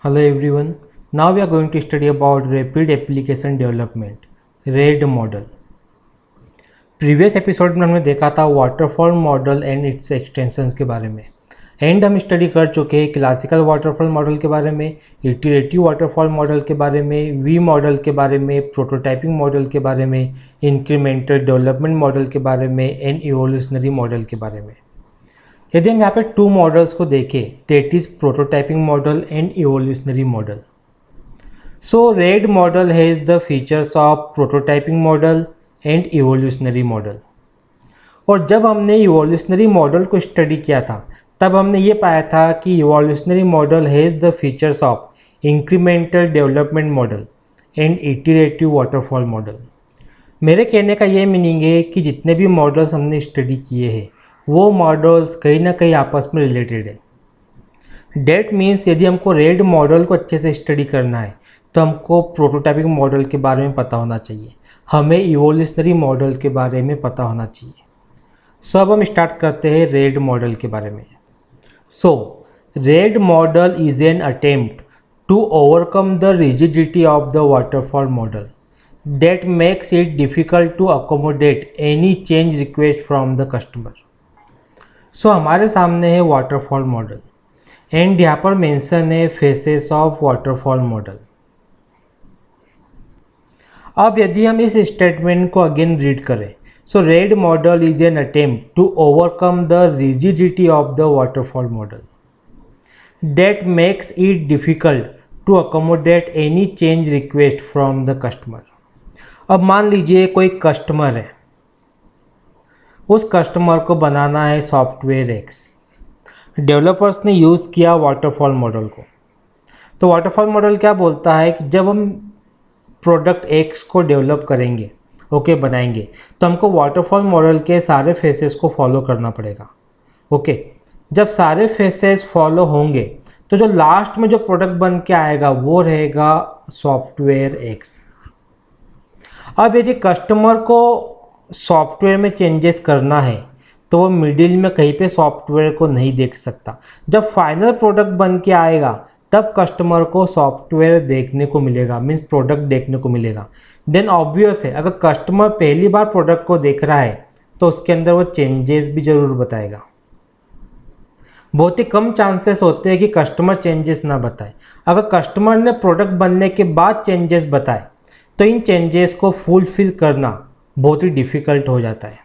Hello everyone. Now we are going to study about Rapid Application Development, RAID model. Previous episode में हमने देखा था waterfall model and it's extensions के बारे में एंड हम स्टडी कर चुके हैं क्लासिकल वाटरफॉल मॉडल के बारे में, इटरेटिव वाटरफॉल मॉडल के बारे में, वी मॉडल के बारे में, प्रोटोटाइपिंग मॉडल के बारे में, इंक्रीमेंटल डेवलपमेंट मॉडल के बारे में एंड इवोल्यूशनरी मॉडल के बारे में। यदि हम यहाँ पे टू मॉडल्स को देखें, that is prototyping model and evolutionary model. So RAD model has the features of prototyping model and evolutionary model. और जब हमने इवोल्यूशनरी मॉडल को स्टडी किया था तब हमने ये पाया था कि evolutionary model has the features of incremental development model and iterative waterfall model. मेरे कहने का ये मीनिंग है कि जितने भी मॉडल्स हमने स्टडी किए हैं वो मॉडल्स कहीं ना कहीं आपस में रिलेटेड है। डेट मीन्स यदि हमको रेड मॉडल को अच्छे से स्टडी करना है तो हमको प्रोटोटाइपिंग मॉडल के बारे में पता होना चाहिए, हमें इवोल्यूशनरी मॉडल के बारे में पता होना चाहिए। सो अब हम स्टार्ट करते हैं रेड मॉडल के बारे में। So RAD model is an attempt to overcome the rigidity of the waterfall model that makes it difficult to accommodate any change request from the customer. So हमारे सामने है वाटरफॉल मॉडल एंड यहाँ पर mention है faces of waterfall model. अब यदि हम इस स्टेटमेंट को अगेन रीड करें, so RAD model is an attempt to overcome the rigidity of the waterfall model that makes it difficult to accommodate any change request from the customer. अब मान लीजिए कोई कस्टमर है, उस कस्टमर को बनाना है सॉफ्टवेयर एक्स। डेवलपर्स ने use किया वाटरफॉल मॉडल को। तो वाटरफॉल मॉडल क्या बोलता है कि जब हम प्रोडक्ट एक्स को डेवलप करेंगे, बनाएंगे, तो हमको वाटरफॉल मॉडल के सारे फेसेस को फॉलो करना पड़ेगा। जब सारे फेसेस फॉलो होंगे तो जो लास्ट में जो प्रोडक्ट बन के आएगा वो रहेगा सॉफ्टवेयर एक्स। अब यदि कस्टमर को सॉफ्टवेयर में चेंजेस करना है तो वो मिडिल में कहीं पे सॉफ्टवेयर को नहीं देख सकता। जब फाइनल प्रोडक्ट बन के आएगा तब कस्टमर को सॉफ्टवेयर देखने को मिलेगा, मीन्स प्रोडक्ट देखने को मिलेगा। देन ऑब्वियस है अगर कस्टमर पहली बार प्रोडक्ट को देख रहा है तो उसके अंदर वो चेंजेस भी ज़रूर बताएगा। बहुत ही कम चांसेस होते हैं कि कस्टमर चेंजेस ना बताए। अगर कस्टमर ने प्रोडक्ट बनने के बाद चेंजेस बताए तो इन चेंजेस को फुलफिल करना बहुत ही डिफ़िकल्ट हो जाता है।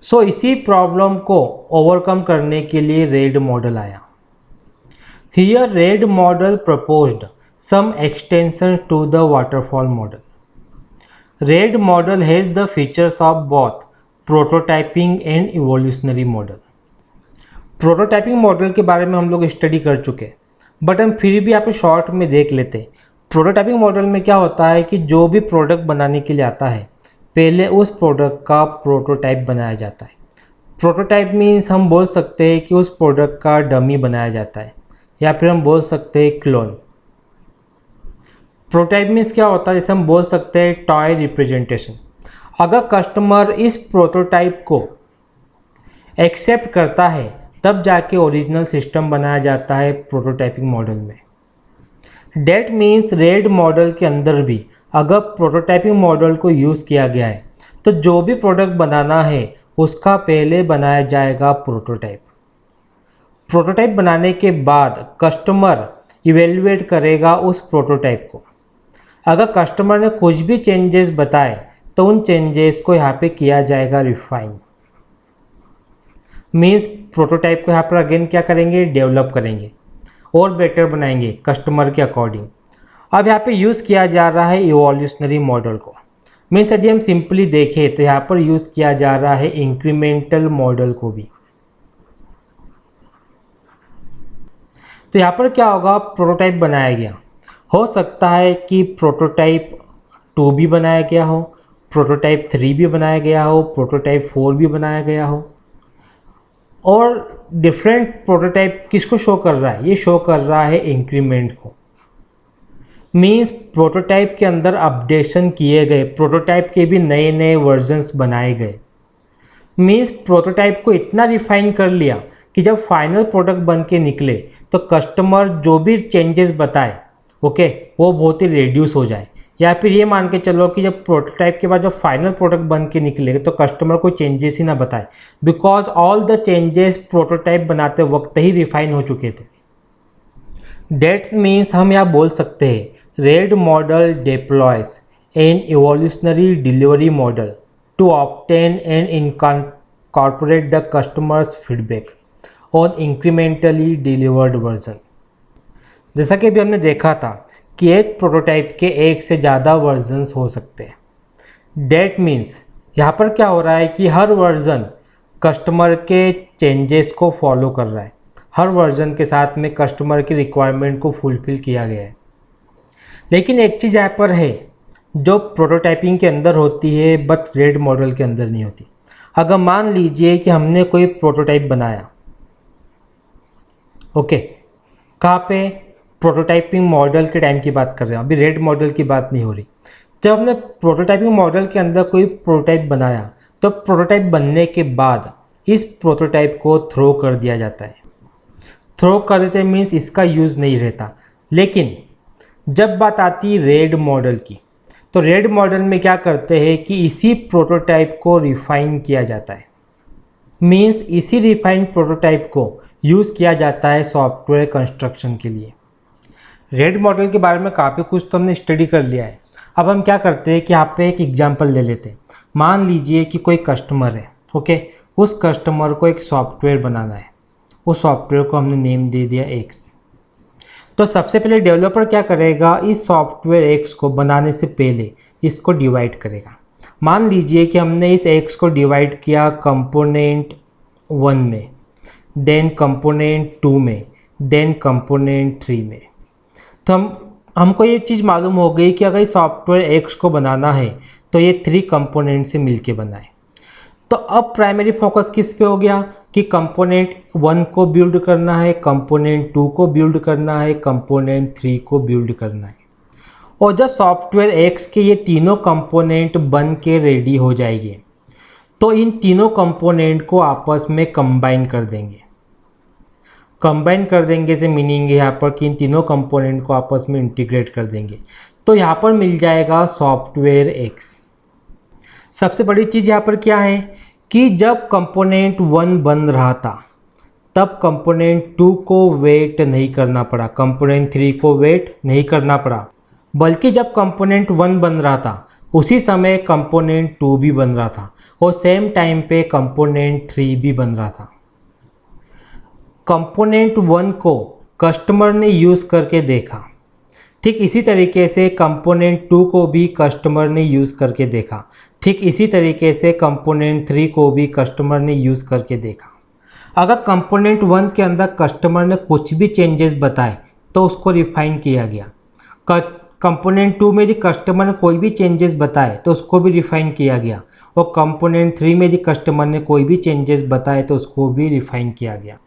सो इसी प्रॉब्लम को ओवरकम करने के लिए रेड मॉडल आया। Here RAD model proposed some extension to the waterfall model. RAD model has the features of both prototyping and evolutionary model. Prototyping model के बारे में हम लोग स्टडी कर चुके, बट हम फिर भी यहाँ पे शॉर्ट में देख लेते हैं। प्रोटोटाइपिंग मॉडल में क्या होता है कि जो भी प्रोडक्ट बनाने के लिए आता है पहले उस प्रोडक्ट का प्रोटोटाइप बनाया जाता है। प्रोटोटाइप मीन्स हम बोल सकते हैं कि उस प्रोडक्ट का डमी बनाया जाता है, या फिर हम बोल सकते हैं क्लोन। प्रोटोटाइप मीन्स क्या होता है, जैसे हम बोल सकते हैं टॉय रिप्रेजेंटेशन। अगर कस्टमर इस प्रोटोटाइप को एक्सेप्ट करता है तब जाके ओरिजिनल सिस्टम बनाया जाता है प्रोटोटाइपिंग मॉडल में। डेट मीन्स रेड मॉडल के अंदर भी अगर प्रोटोटाइपिंग मॉडल को यूज़ किया गया है तो जो भी प्रोडक्ट बनाना है उसका पहले बनाया जाएगा प्रोटोटाइप। प्रोटोटाइप बनाने के बाद कस्टमर इवेल्युएट करेगा उस प्रोटोटाइप को। अगर कस्टमर ने कुछ भी चेंजेस बताए तो उन चेंजेस को यहाँ पे किया जाएगा रिफाइन। मीन्स प्रोटोटाइप को यहाँ पर अगेन क्या करेंगे, डेवलप करेंगे और बेटर बनाएंगे कस्टमर के अकॉर्डिंग। अब यहाँ पे यूज़ किया जा रहा है इवोल्यूशनरी मॉडल को। मीन्स यदि हम सिंपली देखें तो यहाँ पर यूज़ किया जा रहा है इंक्रीमेंटल मॉडल को भी। तो यहाँ पर क्या होगा, प्रोटोटाइप बनाया गया, हो सकता है कि प्रोटोटाइप 2 भी बनाया गया हो, प्रोटोटाइप 3 भी बनाया गया हो, प्रोटोटाइप 4 भी बनाया गया हो। और डिफरेंट प्रोटोटाइप किसको शो कर रहा है, ये शो कर रहा है इंक्रीमेंट को। मीन्स प्रोटोटाइप के अंदर अपडेशन किए गए, प्रोटोटाइप के भी नए नए वर्जन्स बनाए गए। मीन्स प्रोटोटाइप को इतना रिफाइन कर लिया कि जब फाइनल प्रोडक्ट बन के निकले तो कस्टमर जो भी चेंजेस बताए ओके वो बहुत ही रिड्यूस हो जाए, या फिर ये मान के चलो कि जब प्रोटोटाइप के बाद जब फाइनल प्रोडक्ट बन के निकलेगा तो कस्टमर को चेंजेस ही ना बताए, because all the changes prototype बनाते वक्त ही रिफाइन हो चुके थे। डेट्स मीन्स हम यहाँ बोल सकते हैं RAD model deploys an evolutionary delivery model to obtain and incorporate the customers feedback on incrementally delivered version. जैसा कि अभी हमने देखा था कि एक प्रोटोटाइप के एक से ज़्यादा वर्जन्स हो सकते हैं। डेट मीन्स यहाँ पर क्या हो रहा है कि हर वर्जन कस्टमर के चेंजेस को फॉलो कर रहा है, हर वर्जन के साथ में कस्टमर की रिक्वायरमेंट को फुलफिल किया गया है। लेकिन एक चीज़ यहाँ पर है जो प्रोटोटाइपिंग के अंदर होती है बट रेड मॉडल के अंदर नहीं होती। अगर मान लीजिए कि हमने कोई प्रोटोटाइप बनाया ओके कहाँ पे, प्रोटोटाइपिंग मॉडल के टाइम की बात कर रहे हैं, अभी रेड मॉडल की बात नहीं हो रही। जब हमने प्रोटोटाइपिंग मॉडल के अंदर कोई प्रोटोटाइप बनाया तो प्रोटोटाइप बनने के बाद इस प्रोटोटाइप को थ्रो कर दिया जाता है। थ्रो कर देते मीन्स इसका यूज़ नहीं रहता। लेकिन जब बात आती है रेड मॉडल की, तो रेड मॉडल में क्या करते हैं कि इसी प्रोटोटाइप को रिफाइन किया जाता है, मीन्स इसी रिफाइंड प्रोटोटाइप को यूज़ किया जाता है सॉफ्टवेयर कंस्ट्रक्शन के लिए। रेड मॉडल के बारे में काफ़ी कुछ तो हमने स्टडी कर लिया है। अब हम क्या करते हैं कि यहाँ पे एक एग्जांपल ले लेते हैं। मान लीजिए कि कोई कस्टमर है ओके, उस कस्टमर को एक सॉफ्टवेयर बनाना है, उस सॉफ्टवेयर को हमने नेम दे दिया एक्स। तो सबसे पहले डेवलपर क्या करेगा, इस सॉफ्टवेयर एक्स को बनाने से पहले इसको डिवाइड करेगा। मान लीजिए कि हमने इस एक्स को डिवाइड किया कंपोनेंट 1 में, देन कंपोनेंट 2 में, देन कंपोनेंट 3 में। तो हमको ये चीज़ मालूम हो गई कि अगर इस सॉफ्टवेयर एक्स को बनाना है तो ये 3 कंपोनेंट से मिलके बनाए। तो अब प्राइमरी फोकस किस पे हो गया कि कंपोनेंट 1 को बिल्ड करना है, कंपोनेंट 2 को बिल्ड करना है, कंपोनेंट 3 को बिल्ड करना है। और जब सॉफ्टवेयर एक्स के ये तीनों कंपोनेंट बन के रेडी हो जाएंगे तो इन तीनों कंपोनेंट को आपस में कंबाइन कर देंगे। कंबाइन कर देंगे से मीनिंग यहाँ पर कि इन तीनों कंपोनेंट को आपस में इंटीग्रेट कर देंगे, तो यहाँ पर मिल जाएगा सॉफ्टवेयर एक्स। सबसे बड़ी चीज़ यहाँ पर क्या है कि जब कंपोनेंट 1 बन रहा था तब कंपोनेंट 2 को वेट नहीं करना पड़ा, कंपोनेंट 3 को वेट नहीं करना पड़ा, बल्कि जब कंपोनेंट 1 बन रहा था उसी समय कंपोनेंट 2 भी बन रहा था और सेम टाइम पे कंपोनेंट 3 भी बन रहा था। कंपोनेंट 1 को कस्टमर ने यूज़ करके देखा, ठीक इसी तरीके से कंपोनेंट 2 को भी कस्टमर ने यूज़ करके देखा, ठीक इसी तरीके से कंपोनेंट 3 को भी कस्टमर ने यूज़ करके देखा। अगर कंपोनेंट 1 के अंदर कस्टमर ने कुछ भी चेंजेस बताए तो उसको रिफाइन किया गया। कंपोनेंट 2 में यदि कस्टमर ने कोई भी चेंजेस बताए तो उसको भी रिफाइन किया गया, और कंपोनेंट 3 में यदि कस्टमर ने कोई भी चेंजेस बताए तो उसको भी रिफाइन किया गया।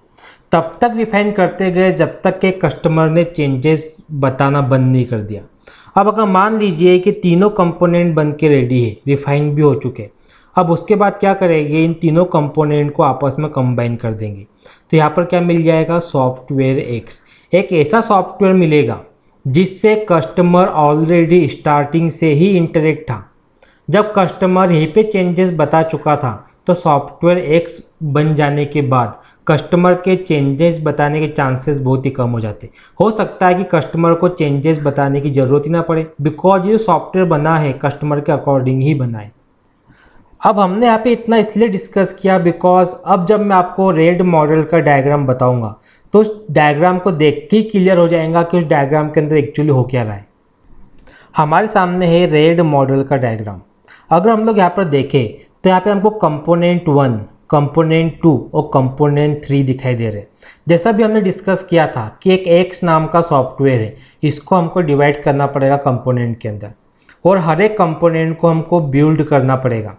तब तक रिफाइन करते गए जब तक कि कस्टमर ने चेंजेस बताना बंद नहीं कर दिया। अब अगर मान लीजिए कि तीनों कंपोनेंट बन के रेडी है, रिफाइन भी हो चुके, अब उसके बाद क्या करेंगे, इन तीनों कंपोनेंट को आपस में कंबाइन कर देंगे। तो यहाँ पर क्या मिल जाएगा, सॉफ्टवेयर एक्स। एक ऐसा सॉफ्टवेयर मिलेगा जिससे कस्टमर ऑलरेडी स्टार्टिंग से ही इंटरेक्ट था। जब कस्टमर यहीं पे चेंजेस बता चुका था तो सॉफ्टवेयर एक्स बन जाने के बाद कस्टमर के चेंजेस बताने के चांसेस बहुत ही कम हो जाते। हो सकता है कि कस्टमर को चेंजेस बताने की ज़रूरत ही ना पड़े, बिकॉज ये सॉफ्टवेयर बना है कस्टमर के अकॉर्डिंग ही बना है। अब हमने यहाँ पे इतना इसलिए डिस्कस किया बिकॉज अब जब मैं आपको रेड मॉडल का डायग्राम बताऊंगा तो उस डायग्राम को देख के ही क्लियर हो जाएगा कि उस डायग्राम के अंदर एक्चुअली हो क्या रहा है। हमारे सामने है रेड मॉडल का डायग्राम। अगर हम लोग यहाँ पर देखें तो यहाँ पे हमको कंपोनेंट 1, कंपोनेंट 2 और कंपोनेंट 3 दिखाई दे रहे हैं। जैसा भी हमने डिस्कस किया था कि एक एक्स नाम का सॉफ्टवेयर है, इसको हमको डिवाइड करना पड़ेगा कंपोनेंट के अंदर, और हर एक कंपोनेंट को हमको बिल्ड करना पड़ेगा।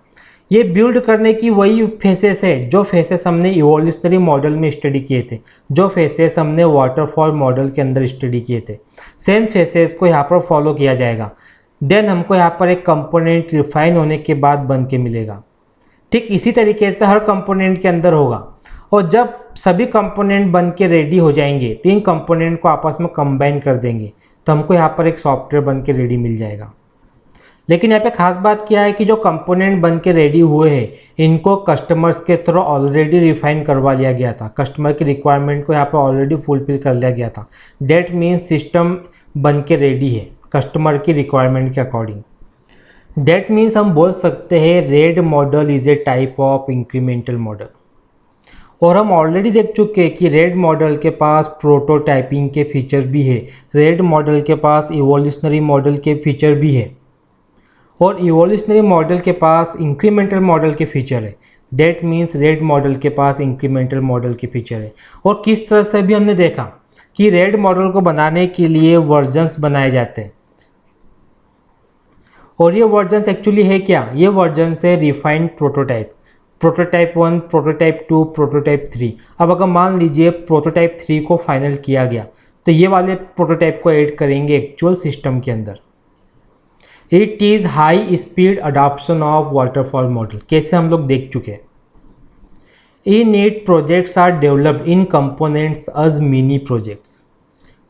ये बिल्ड करने की वही फेसेस है जो फेसेस हमने इवोल्यूशनरी मॉडल में स्टडी किए थे, जो फेसेस हमने वाटरफॉल मॉडल के अंदर स्टडी किए थे। सेम फेसेस को यहाँ पर फॉलो किया जाएगा। देन हमको यहाँ पर एक कंपोनेंट रिफाइन होने के बाद बन के मिलेगा। ठीक इसी तरीके से हर कंपोनेंट के अंदर होगा, और जब सभी कंपोनेंट बन के रेडी हो जाएंगे तो इन कंपोनेंट को आपस में कंबाइन कर देंगे तो हमको यहाँ पर एक सॉफ्टवेयर बन के रेडी मिल जाएगा। लेकिन यहाँ पे खास बात क्या है कि जो कंपोनेंट बन के रेडी हुए हैं इनको कस्टमर्स के थ्रू ऑलरेडी रिफाइन करवा लिया गया था, कस्टमर की रिक्वायरमेंट को यहाँ पर ऑलरेडी फुलफिल कर लिया गया था। डेट मीन्स सिस्टम बन के रेडी है कस्टमर की रिक्वायरमेंट के अकॉर्डिंग। डेट मीन्स हम बोल सकते हैं RAD model is a type of incremental model. और हम ऑलरेडी देख चुके हैं कि रेड मॉडल के पास प्रोटोटाइपिंग के फीचर भी है, रेड मॉडल के पास इवोल्यूशनरी मॉडल के फीचर भी है और इवोल्यूशनरी मॉडल के पास इंक्रीमेंटल मॉडल के फीचर है। डेट मीन्स रेड मॉडल के पास इंक्रीमेंटल मॉडल के फीचर है। और किस तरह से भी हमने देखा कि रेड मॉडल को बनाने के लिए वर्जन्स बनाए जाते हैं और ये वर्जन्स एक्चुअली है क्या, ये वर्जन्स है refined prototype, prototype 1, prototype 2, prototype 3। अब अगर मान लीजिए प्रोटोटाइप 3 को फाइनल किया गया तो ये वाले प्रोटोटाइप को ऐड करेंगे एक्चुअल सिस्टम के अंदर। It is high speed adoption of waterfall model. कैसे हम लोग देख चुके हैं। In it projects are developed in components as mini projects.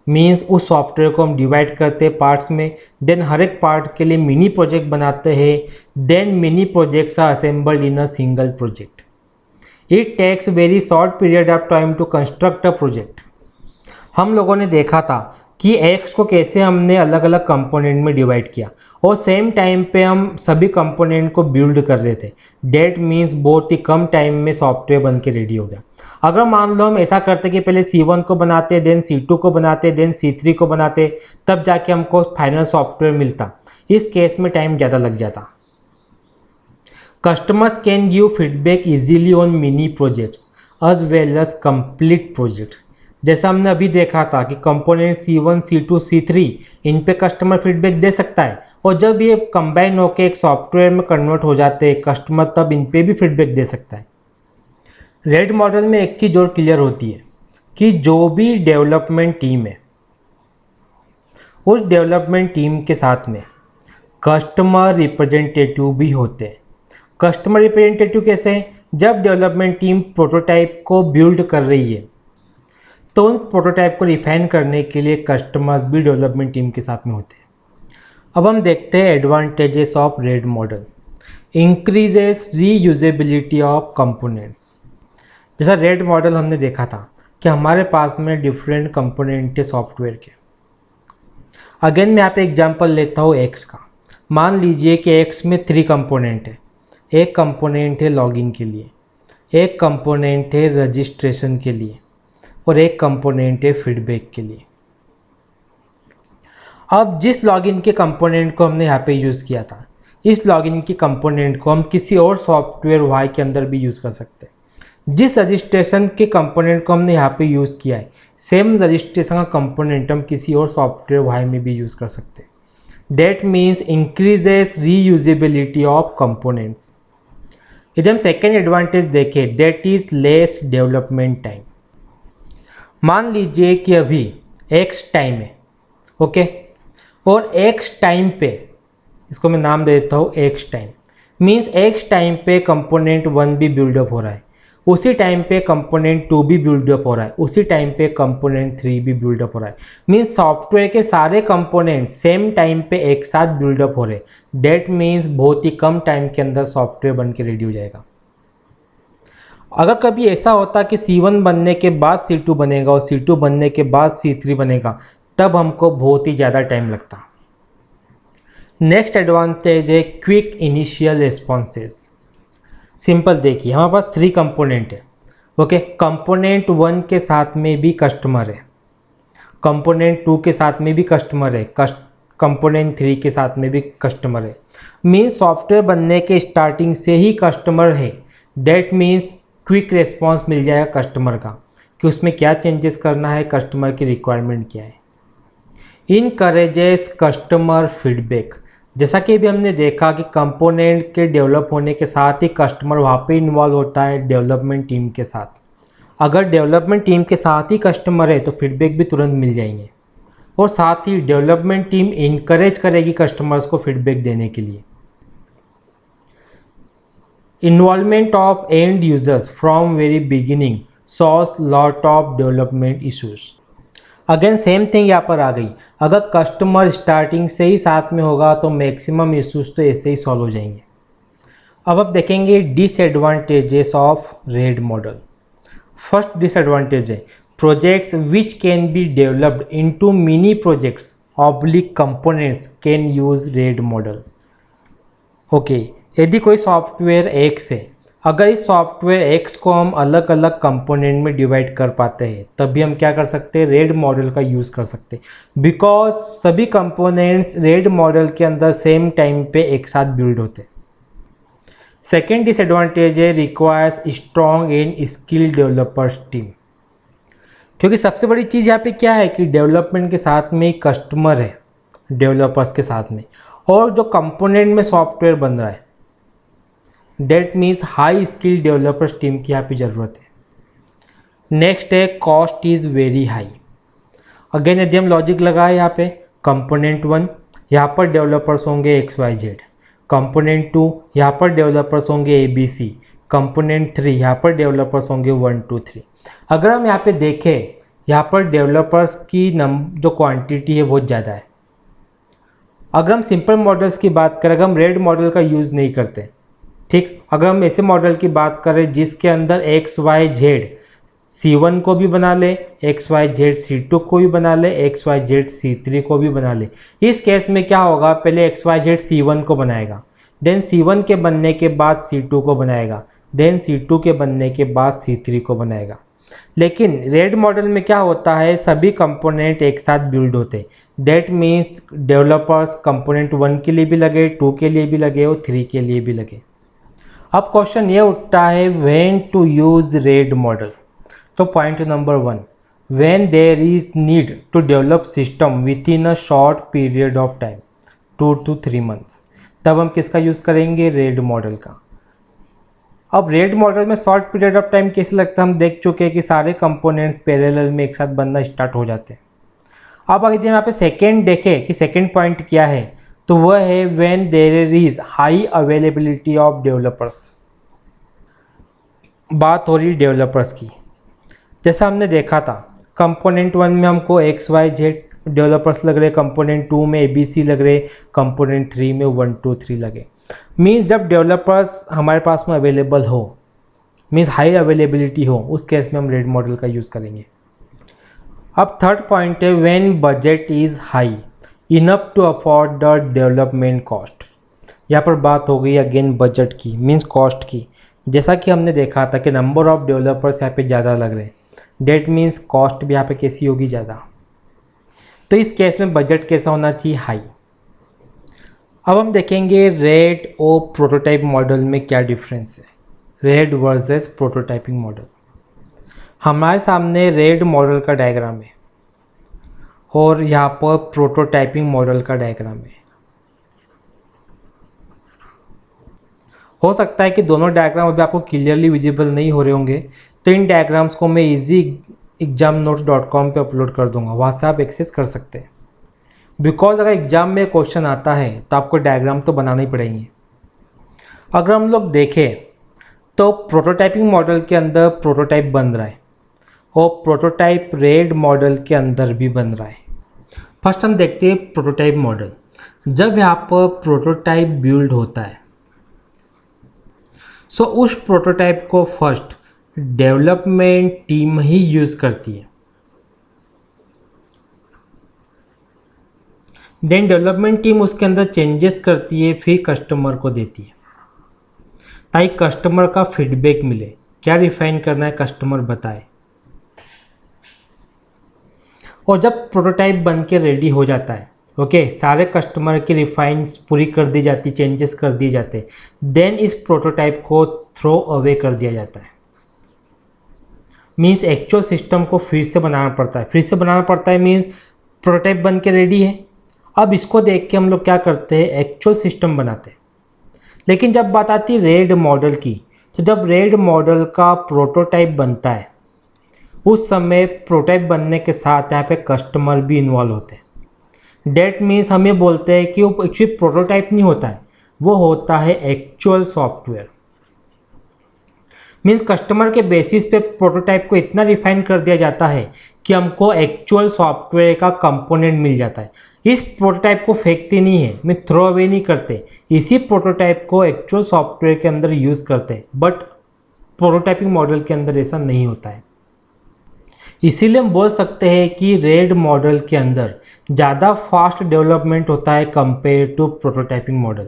Means उस सॉफ्टवेयर को हम डिवाइड करते हैं पार्ट्स में, देन हर एक पार्ट के लिए मिनी प्रोजेक्ट बनाते हैं, then mini projects are assembled in a single project. It takes very short period of time to construct a project. हम लोगों ने देखा था कि एक्स को कैसे हमने अलग अलग कंपोनेंट में डिवाइड किया और सेम टाइम पे हम सभी कंपोनेंट को बिल्ड कर रहे थे। डेट मीन्स बहुत ही कम टाइम में सॉफ्टवेयर बन के रेडी हो गया। अगर मान लो हम ऐसा करते कि पहले C1 को बनाते, देन C2 को बनाते, देन C3 को बनाते, तब जाके हमको फाइनल सॉफ्टवेयर मिलता, इस केस में टाइम ज़्यादा लग जाता। Customers can give feedback easily on mini projects as well as complete projects. जैसा हमने अभी देखा था कि कंपोनेंट C1, C2, C3 इन पे कस्टमर फीडबैक दे सकता है और जब ये कंबाइन होकर एक सॉफ्टवेयर में कन्वर्ट हो जाते हैं कस्टमर तब इन पे भी फीडबैक दे सकता है। रेड मॉडल में एक चीज़ और क्लियर होती है कि जो भी डेवलपमेंट टीम है उस डेवलपमेंट टीम के साथ में कस्टमर रिप्रेजेंटेटिव भी होते हैं। कस्टमर रिप्रेजेंटेटिव कैसे हैं, जब डेवलपमेंट टीम प्रोटोटाइप को बिल्ड कर रही है तो उन प्रोटोटाइप को रिफाइन करने के लिए कस्टमर्स भी डेवलपमेंट टीम के साथ में होते हैं। अब हम देखते हैं advantages of RAD model. Increases reusability of components. जैसा रेड मॉडल हमने देखा था कि हमारे पास में डिफरेंट कंपोनेंट है सॉफ्टवेयर के। अगेन मैं यहाँ पे एग्जांपल लेता हूँ एक्स का। मान लीजिए कि एक्स में 3 कंपोनेंट है। एक कंपोनेंट है लॉगिन के लिए, एक कंपोनेंट है रजिस्ट्रेशन के लिए और एक कंपोनेंट है फीडबैक के लिए। अब जिस लॉगिन के कंपोनेंट को हमने यहाँ पे यूज़ किया था, इस लॉगिन के कंपोनेंट को हम किसी और सॉफ्टवेयर वाई के अंदर भी यूज़ कर सकते हैं। जिस रजिस्ट्रेशन के कंपोनेंट को हमने यहाँ पे यूज़ किया है, सेम रजिस्ट्रेशन का कंपोनेंट हम किसी और सॉफ्टवेयर वाई में भी यूज़ कर सकते हैं। That means increases reusability of components. यदि हम सेकेंड एडवांटेज देखें, that is less development time. मान लीजिए कि अभी एक्स टाइम है, ओके, और एक्स टाइम पे, इसको मैं नाम दे देता हूँ x time, means x time पे कंपोनेंट 1 भी बिल्डअप हो रहा है, उसी टाइम पे कंपोनेंट 2 भी बिल्डअप हो रहा है, उसी टाइम पे कंपोनेंट 3 भी बिल्डअप हो रहा है। मीन्स सॉफ्टवेयर के सारे कंपोनेंट सेम टाइम पे एक साथ बिल्डअप हो रहे हैं। डेट मीन्स बहुत ही कम टाइम के अंदर सॉफ्टवेयर बन के रेडी हो जाएगा। अगर कभी ऐसा होता कि C1 बनने के बाद C2 बनेगा और C2 बनने के बाद C3 बनेगा, तब हमको बहुत ही ज़्यादा टाइम लगता। नेक्स्ट एडवांटेज है क्विक इनिशियल रिस्पॉन्सेज। सिंपल देखिए, हमारे पास 3 कंपोनेंट है, ओके। कंपोनेंट 1 के साथ में भी कस्टमर है, कंपोनेंट 2 के साथ में भी कस्टमर है, कंपोनेंट 3 के साथ में भी कस्टमर है। मीन्स सॉफ्टवेयर बनने के स्टार्टिंग से ही कस्टमर है। डेट मीन्स क्विक रिस्पॉन्स मिल जाएगा कस्टमर का कि उसमें क्या चेंजेस करना है, कस्टमर की रिक्वायरमेंट क्या है। Encourages customer feedback. जैसा कि अभी हमने देखा कि कंपोनेंट के डेवलप होने के साथ ही कस्टमर वहाँ पे इन्वॉल्व होता है डेवलपमेंट टीम के साथ। अगर डेवलपमेंट टीम के साथ ही कस्टमर है तो फीडबैक भी तुरंत मिल जाएंगे और साथ ही डेवलपमेंट टीम इनकरेज करेगी कस्टमर्स को फीडबैक देने के लिए। Involvement of and users from very beginning solves lot of development issues. Again same thing यहाँ पर आ गई, अगर कस्टमर स्टार्टिंग से ही साथ में होगा तो मैक्सिमम इश्यूज तो ऐसे ही सॉल्व हो जाएंगे। अब आप देखेंगे disadvantages of RAD model. First disadvantage है projects which can be developed into mini projects oblique components can use RAD model. Okay, यदि कोई सॉफ्टवेयर एक्स है, अगर इस सॉफ्टवेयर एक्स को हम अलग अलग कंपोनेंट में डिवाइड कर पाते हैं तभी हम क्या कर सकते हैं, रेड मॉडल का यूज़ कर सकते हैं, बिकॉज सभी कंपोनेंट्स रेड मॉडल के अंदर सेम टाइम पे एक साथ बिल्ड होते हैं। सेकेंड डिसएडवांटेज है requires strong and skilled developers team, क्योंकि सबसे बड़ी चीज़ यहाँ पे क्या है कि डेवलपमेंट के साथ में कस्टमर है, डेवलपर्स के साथ में, और जो कंपोनेंट में सॉफ्टवेयर बन रहा है, that means high skill developers team की यहाँ पे ज़रूरत है। नेक्स्ट है cost is very high. Again यदि हम लॉजिक लगाए यहाँ पे, कंपोनेंट 1 यहाँ पर डेवलपर्स होंगे XYZ, कंपोनेंट 2 यहाँ पर डेवलपर्स होंगे ABC, कंपोनेंट 3 यहाँ पर डेवलपर्स होंगे 1 2 3। अगर हम यहाँ पे देखें, यहाँ पर डेवलपर्स की जो क्वांटिटी है बहुत ज़्यादा है। अगर हम सिंपल मॉडल्स की बात करें, अगर हम रेड मॉडल का यूज़ नहीं करते, ठीक, अगर हम ऐसे मॉडल की बात करें जिसके अंदर XYZ C1 को भी बना ले, XYZ C2 को भी बना ले, XYZ C3 को भी बना ले, इस केस में क्या होगा, पहले XYZ C1 को बनाएगा, देन C1 के बनने के बाद C2 को बनाएगा, देन C2 के बनने के बाद C3 को बनाएगा। लेकिन रेड मॉडल में क्या होता है, सभी कंपोनेंट एक साथ बिल्ड होते, दैट मीन्स डेवलपर्स कंपोनेंट 1 के लिए भी लगे, 2 के लिए भी लगे और 3 के लिए भी लगे। अब क्वेश्चन ये उठता है when to use RAD model. तो point number 1, when there is need to develop system within a short period of time 2 to 3 months, तब हम किसका यूज़ करेंगे, रेड मॉडल का। अब रेड मॉडल में शॉर्ट पीरियड ऑफ टाइम कैसे लगता है, हम देख चुके हैं कि सारे कंपोनेंट्स पैरेलल में एक साथ बनना स्टार्ट हो जाते हैं। अब अगर यहाँ पे सेकेंड देखें कि सेकेंड पॉइंट क्या है, तो वह है when there is high availability of developers. बात हो रही डेवलपर्स की, जैसा हमने देखा था कंपोनेंट 1 में हमको XYZ डेवलपर्स लग रहे, कंपोनेंट 2 में ABC लग रहे, कंपोनेंट 3 में 1 2 3 लगे। मीन्स जब डेवलपर्स हमारे पास में अवेलेबल हो, मीन्स हाई अवेलेबिलिटी हो, उस केस में हम रेड मॉडल का यूज़ करेंगे। अब थर्ड पॉइंट है when budget is high enough to afford the development cost. यहाँ पर बात हो गई अगेन बजट की, मीन्स कॉस्ट की। जैसा कि हमने देखा था कि नंबर ऑफ डेवलपर्स यहाँ पे ज़्यादा लग रहे हैं, डेट मीन्स कॉस्ट भी यहाँ पे कैसी होगी, ज़्यादा। तो इस केस में बजट कैसा होना चाहिए, हाई। अब हम देखेंगे रेड और प्रोटोटाइप मॉडल में क्या डिफरेंस है, रेड वर्सेस प्रोटोटाइपिंग मॉडल। हमारे सामने रेड मॉडल का डायग्राम है और यहाँ पर प्रोटोटाइपिंग मॉडल का डायग्राम है। हो सकता है कि दोनों डायग्राम अभी आपको क्लियरली विजिबल नहीं हो रहे होंगे, तो इन डायग्राम्स को मैं easyexamnotes.com पे अपलोड कर दूंगा, वहाँ से आप एक्सेस कर सकते हैं। बिकॉज अगर एग्जाम में क्वेश्चन आता है तो आपको डायग्राम तो बनाना ही पड़ेंगे। अगर हम लोग देखें तो प्रोटोटाइपिंग मॉडल के अंदर प्रोटोटाइप बन रहा है और प्रोटोटाइप रेड मॉडल के अंदर भी बन रहा है। फर्स्ट हम देखते हैं प्रोटोटाइप मॉडल। जब यहाँ पर प्रोटोटाइप बिल्ड होता है, सो उस प्रोटोटाइप को फर्स्ट डेवलपमेंट टीम ही यूज़ करती है, देन डेवलपमेंट टीम उसके अंदर चेंजेस करती है, फिर कस्टमर को देती है ताकि कस्टमर का फीडबैक मिले, क्या रिफाइन करना है कस्टमर बताए। और जब प्रोटोटाइप बन के रेडी हो जाता है, ओके, सारे कस्टमर की रिफाइंस पूरी कर दी जाती, चेंजेस कर दिए जाते, देन इस प्रोटोटाइप को थ्रो अवे कर दिया जाता है। मीन्स एक्चुअल सिस्टम को फिर से बनाना पड़ता है, फिर से बनाना पड़ता है मीन्स प्रोटोटाइप बन के रेडी है, अब इसको देख के हम लोग क्या करते हैं, एक्चुअल सिस्टम बनाते हैं। लेकिन जब बात आती है रेड मॉडल की, तो जब रेड मॉडल का प्रोटोटाइप बनता है उस समय प्रोटोटाइप बनने के साथ यहाँ पे कस्टमर भी इन्वॉल्व होते हैं। डेट मीन्स हम ये बोलते हैं कि वो एक्चुअली प्रोटोटाइप नहीं होता है, वो होता है एक्चुअल सॉफ्टवेयर। मीन्स कस्टमर के बेसिस पे प्रोटोटाइप को इतना रिफाइन कर दिया जाता है कि हमको एक्चुअल सॉफ्टवेयर का कंपोनेंट मिल जाता है। इस प्रोटोटाइप को फेंकते नहीं है, मैं थ्रो अवे नहीं करते, इसी प्रोटोटाइप को एक्चुअल सॉफ्टवेयर के अंदर यूज़ करते हैं। बट प्रोटोटाइपिंग मॉडल के अंदर ऐसा नहीं होता है। इसीलिए हम बोल सकते हैं कि रेड मॉडल के अंदर ज़्यादा फास्ट डेवलपमेंट होता है कंपेयर टू प्रोटोटाइपिंग मॉडल।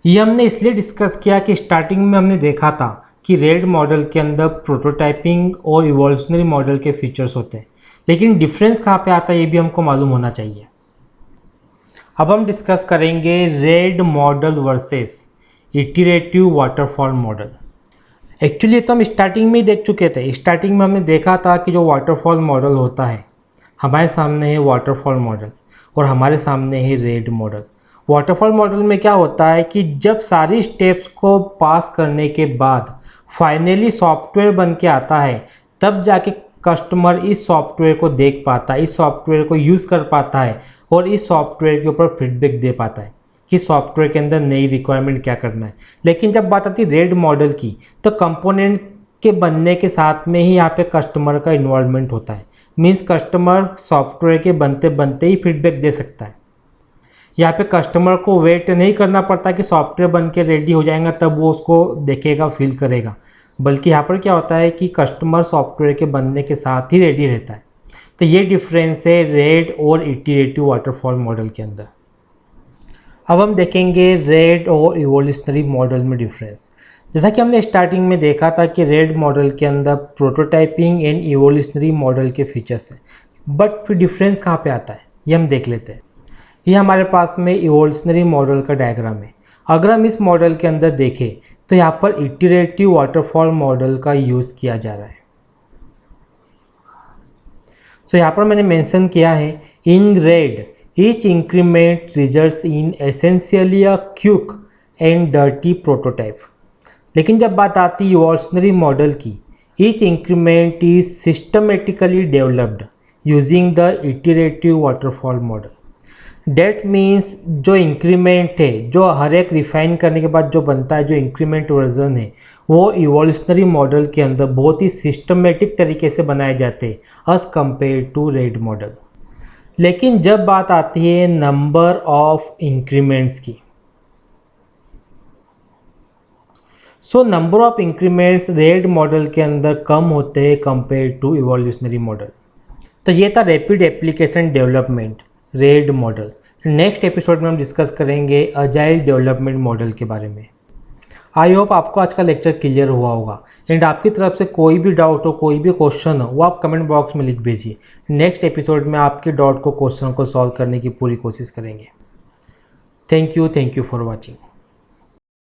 ये हमने इसलिए डिस्कस किया कि स्टार्टिंग में हमने देखा था कि रेड मॉडल के अंदर प्रोटोटाइपिंग और इवोल्यूशनरी मॉडल के फीचर्स होते हैं, लेकिन डिफरेंस कहाँ पे आता है ये भी हमको मालूम होना चाहिए। अब हम डिस्कस करेंगे RAD model versus iterative waterfall model. Actually तो हम स्टार्टिंग में ही देख चुके थे। स्टार्टिंग में हमने देखा था कि जो वाटरफॉल मॉडल होता है, हमारे सामने है वाटरफॉल मॉडल और हमारे सामने है रेड मॉडल। वाटरफॉल मॉडल में क्या होता है कि जब सारी स्टेप्स को पास करने के बाद फाइनली सॉफ्टवेयर बन के आता है, तब जाके कस्टमर इस सॉफ्टवेयर को देख पाता है, इस सॉफ्टवेयर को यूज़ कर पाता है और इस सॉफ्टवेयर के ऊपर फीडबैक दे पाता है कि सॉफ्टवेयर के अंदर नई रिक्वायरमेंट क्या करना है। लेकिन जब बात आती है रेड मॉडल की, तो कंपोनेंट के बनने के साथ में ही यहाँ पे कस्टमर का इन्वॉल्वमेंट होता है। मीन्स कस्टमर सॉफ्टवेयर के बनते बनते ही फीडबैक दे सकता है। यहाँ पे कस्टमर को वेट नहीं करना पड़ता कि सॉफ्टवेयर बन के रेडी हो जाएगा तब वो उसको देखेगा, फील करेगा, बल्कि यहाँ पर क्या होता है कि कस्टमर सॉफ्टवेयर के बनने के साथ ही रेडी रहता है। तो ये डिफरेंस है रेड और इटरेटिव वाटरफॉल मॉडल के अंदर। अब हम देखेंगे रेड और इवोल्यूशनरी मॉडल में डिफरेंस। जैसा कि हमने स्टार्टिंग में देखा था कि रेड मॉडल के अंदर प्रोटोटाइपिंग एंड इवोल्यूशनरी मॉडल के फीचर्स हैं, बट फिर डिफरेंस कहाँ पे आता है ये हम देख लेते हैं। ये हमारे पास में इवोल्यूशनरी मॉडल का डायग्राम है। अगर हम इस मॉडल के अंदर देखें तो यहाँ पर इटरेटिव वाटरफॉल मॉडल का यूज़ किया जा रहा है। सो यहाँ पर मैंने मेंशन किया है in red each increment results in essentially a quick and dirty prototype. लेकिन जब बात आती है इवोल्यूशनरी मॉडल की, each increment is systematically developed using the iterative waterfall model. That means जो इंक्रीमेंट है, जो हर एक रिफाइन करने के बाद जो बनता है, जो इंक्रीमेंट वर्जन है, वो इवोल्यूशनरी मॉडल के अंदर बहुत ही सिस्टमेटिक तरीके से बनाए जाते हैं as compare to RAD model. लेकिन जब बात आती है नंबर ऑफ इंक्रीमेंट्स की, so number of increments RAD model के अंदर कम होते हैं कंपेयर टू इवोल्यूशनरी मॉडल। तो ये था rapid application development RAD model. Next episode में हम डिस्कस करेंगे अजाइल डेवलपमेंट मॉडल के बारे में। आई होप आपको आज का लेक्चर क्लियर हुआ होगा। एंड आपकी तरफ से कोई भी डाउट हो, कोई भी क्वेश्चन हो, वो आप कमेंट बॉक्स में लिख भेजिए। नेक्स्ट एपिसोड में आपके डाउट को, क्वेश्चन को सॉल्व करने की पूरी कोशिश करेंगे। Thank you for watching.